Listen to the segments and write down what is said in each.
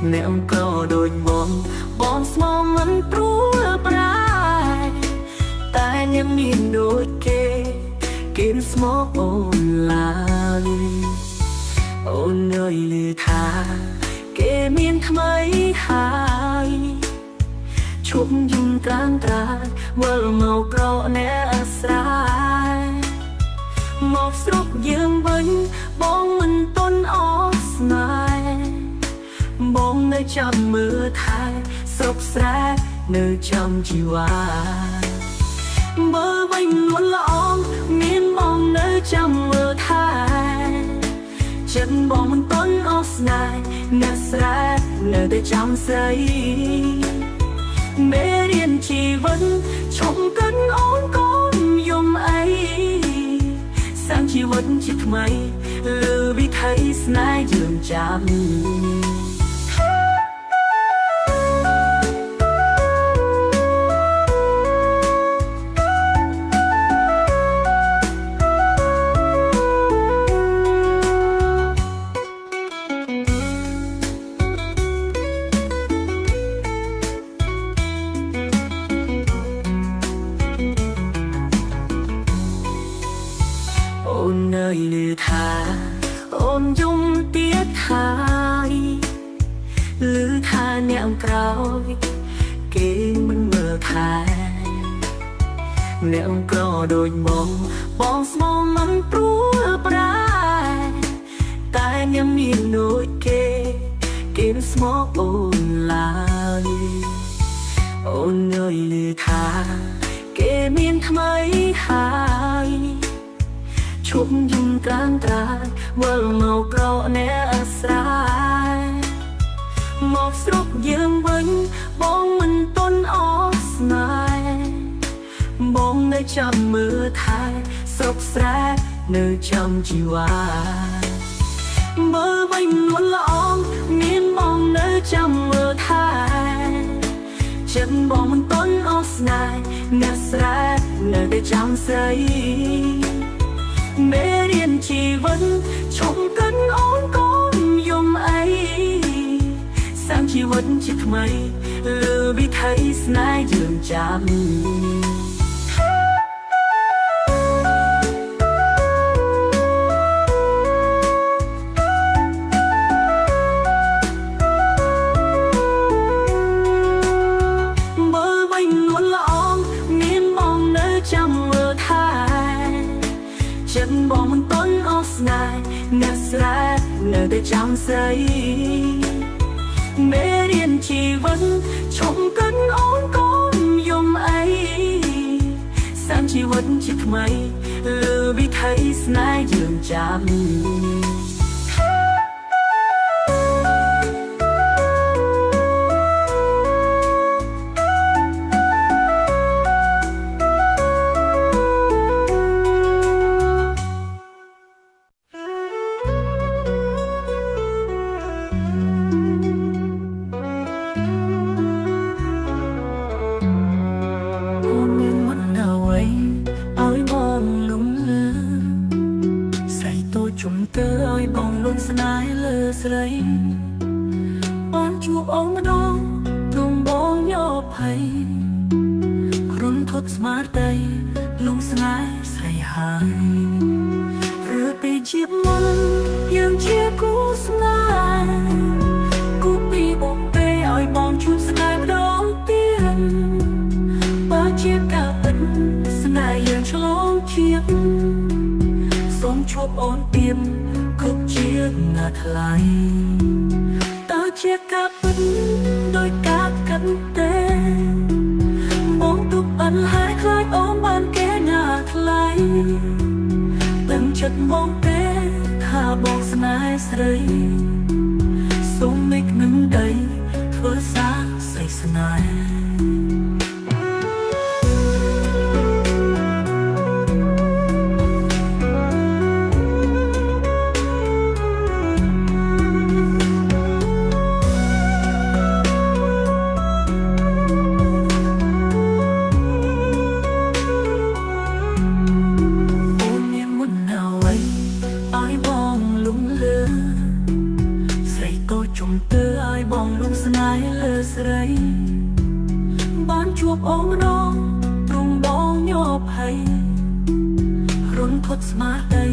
แนวก็โดยมองสมองมันปรู้ปลายแต่ยังมีโดยกินสมองโอนลาโอนเนยลือทาเกมีนทำไมหายชุบยุ่งกลางตราว่าเมาเกราะแน่สายหมอกสรุปยังบังบองมันต้นออสนายบองในจำมือไทยสบแสกในจำจีวาเบอร์ใบนวลละอองมีมองในจำมือไทยฉันบอกมันต้นออสนายน่าแสกในได้จำใส่เมื่อเรียนชีวันชมกันอ้อนก้อนยมไอสร้างชีวิตจิตใหม่ลือวิถีสนายยืนจำโอนเนยลือทาโอนยมเตียทายลือทาแนวเกราเก่งมันเมื่อทายแนวเกราโดยมองสมองมันปรู้ปลายแต่ยังมีโน้ยกินสมองโอนลาโอนเนยลือทาเกมีนทำไมหายชุบยุ่งกลางตราว่าเมาเกราะแน่สายหมอกสรุปยังบังบองมันต้นออสนายบองในจำมือไทยสบแสกในจำจีวาเบอร์ใบนวลละอองมีมองในจำมือไทยฉันบอกมันต้นออสนายน่าแสกในได้จำใส่เมื่อเรียนชีวันชมกันอ้อนก้อนยมไอสร้างชีวิตจิตใหม่ลือวิถีสนายยืนจำฉันบอกมันต้นออสนายน่าแสกน่าได้จำใส่เมื่อเรียนชีวันชมกันอ้อนก้อนยมไอสร้างชีวิตจิตใหม่ลือวิถีสนายยืนจำchúng tớ ơi bồng luôn sải lơ sấy bán chuộc ống đó đùng bóng nhọ hay run thốt smart day lung sải say hài rửa bị chiếc môn yang chia cú sải cú bị bóng bê ơi bóng chuộc sải đầu tiên ba chiếc cả tấn sải yang cho lông chiếc sống chuộc ôn tim khúc chiếc ngạt lại ta chiếc cáp bấn đôi cáp cắn tê bóng tục ẩn hai khai ôm bàn kế ngạt lại từng chất bóng tê thả bóng sải sấy sống mịch ngừng đầy thưa xa say sải យរុនផុតស្មារតី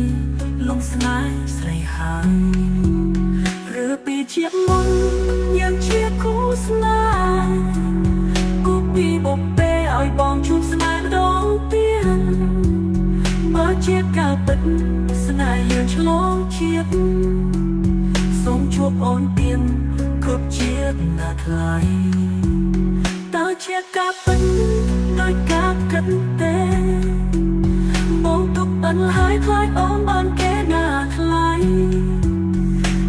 លងស្នេហ៍ស្រីហើយឬពីជាមុនយើងជាគូស្នេហ៍គូពីបបេឲ្យបងជួបស្នេហ៍ម្ដងទៀតបើជាការពិតស្នេហ៍យើងឆ្លងជាតិសូមជួបអូនទៀតគ្រប់ជាតិណាថ្លៃតើជាការពិតដោយការគិតទេបងទុកអិនហើយខ្លាចអូនបានគេណាថ្លៃ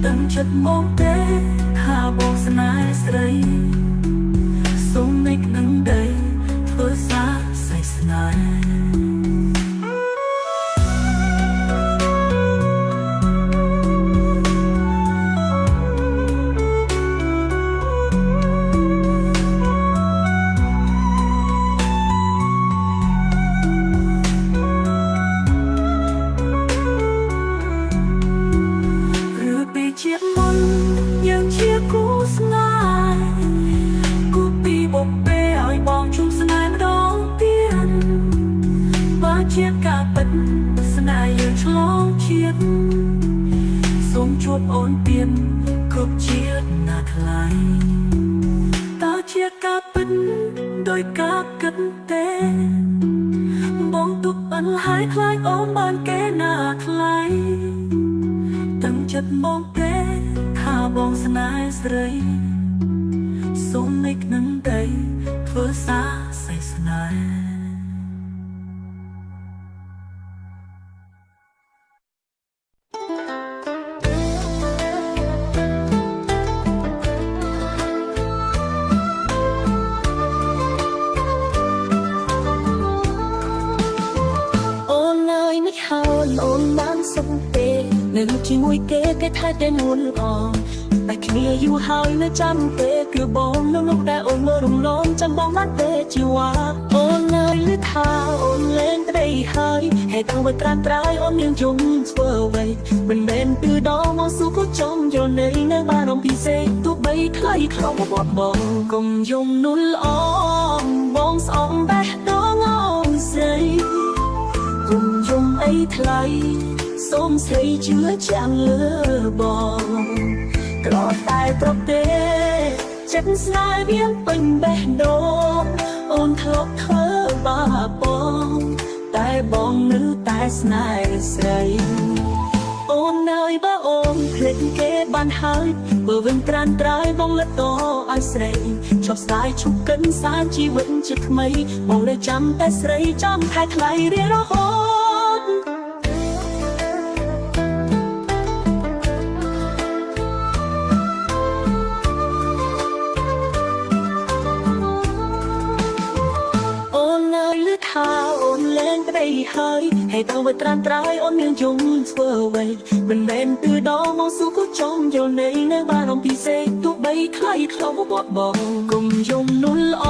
ដឹងចិត្តមកទេថាបងស្នេហ៍ស្រីសូមនឹកនឹងដីធ្វើសារស្អីស្នេហ៍ជាមុនយើងជាគូស្នេហ៍គូពីបបេឲ្យបងជួបស្នេហ៍ម្ដងទៀតបើជាការពិតស្នេហ៍យើងឆ្លងជាតិសូមជួបអូនទៀតគ្រប់ជាតិណាថ្លៃតើជាការពិតដោយការគិតទេបងទុកអិនហើយខ្លាចអូនបានគេណាថ្លៃដឹងចិត្តមកទេថាបងស្នេហ៍ស្រីសូមនឹកនឹងដីធ្វើសារស្អីស្នេហ៍អូនអើយមិនហើយអូនបានសុខទេនៅជាមួយគេថែតែនួនល្អតែគ្នាយូរហើយនៅចាំទេគឺបងនៅនោះដែលអូនមើលរំលងចាំបងបានទេជីវ៉ាអូននៅឮថាអូនលែងក្តីហើយហេតុអ្វីត្រាំត្រៃអូនยังយំធ្វើអ្វីមិនមែនពីដងមកស៊ូក៏ចង់យល់នៃនៅបានរំពិសេសទោះបីខ្លីខ្លងបត់បងកុំយំនួលអងបងស្អងបេះដូងអូនស្រីកុំយំអីថ្លៃសូមស្រីជឿចាំលើបងក្រតែប្រទេចិត្តស្នេហ៍វាពេញបេះដូងអូនធ្លាប់ធ្វើបាបបងតែបងនៅតែស្នេហ៍ស្រីអូននៅបើអូនភ្លេចគេបានហើយបើវិញក្រានត្រៃបងលត់តឲ្យស្រីឈប់ស្ដាយឈប់កិនសានជីវិតជាថ្មីបងនៅចាំតែស្រីចំខែថ្លៃរៀងរហូតថាអូនលែងក្តីហើយហេតុអ្វីត្រាំត្រៃអូនមានយំធ្វើអ្វីមិនមែនពីដងមកស៊ូក៏ចង់យល់នៃនៅបានរំពិសេសទោះបីខ្លីខ្លងបត់បងកុំយំនួលអ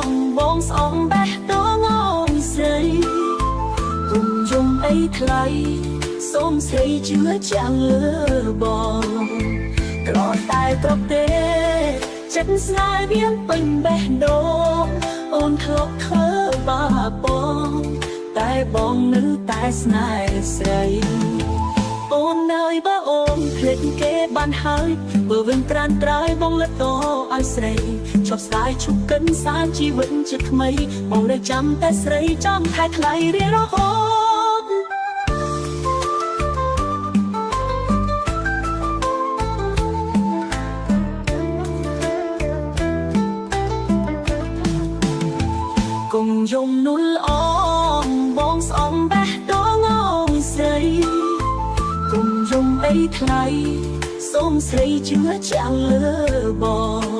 ងបងស្អងបេះដូងអូនស្រីកុំយំអីថ្លៃសូមស្រីជឿចាំលើបងក្រតែប្រទេចិត្តស្នេហ៍វាពេញបេះដូងអូនធ្លាប់ធ្វើបាបបងតែបងនៅតែស្នេហ៍ស្រីអូននៅបើអូនភ្លេចគេបានហើយបើវិញក្រានត្រៃបងលត់តឲ្យស្រីឈប់ស្ដាយឈប់កិនសានជីវិតជាថ្មីបងនៅចាំតែស្រីចំខែថ្លៃរៀងរហូតកុំយំនួលអងបងស្អងបេះដូងអូនស្រីកុំយំអីថ្លៃសូមស្រីជឿចាំលើប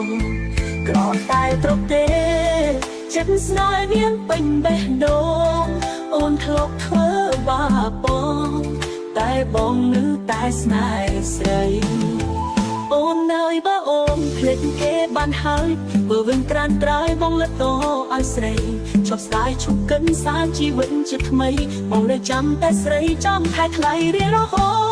ងក្រតែប្រទេចិត្តស្នេហ៍វាពេញបេះដូងអូនធ្លាប់ធ្វើបាបបងតែបងនៅតែស្នេហ៍ស្រីអូននៅបើអូនភ្លេចគេបានហើយបើវិញក្រានត្រៃបងលត់តឲ្យស្រីឈប់ស្ដាយឈប់កិនសានជីវិតជាថ្មីបងនៅចាំតែស្រីចំខែថ្លៃរៀងរហូត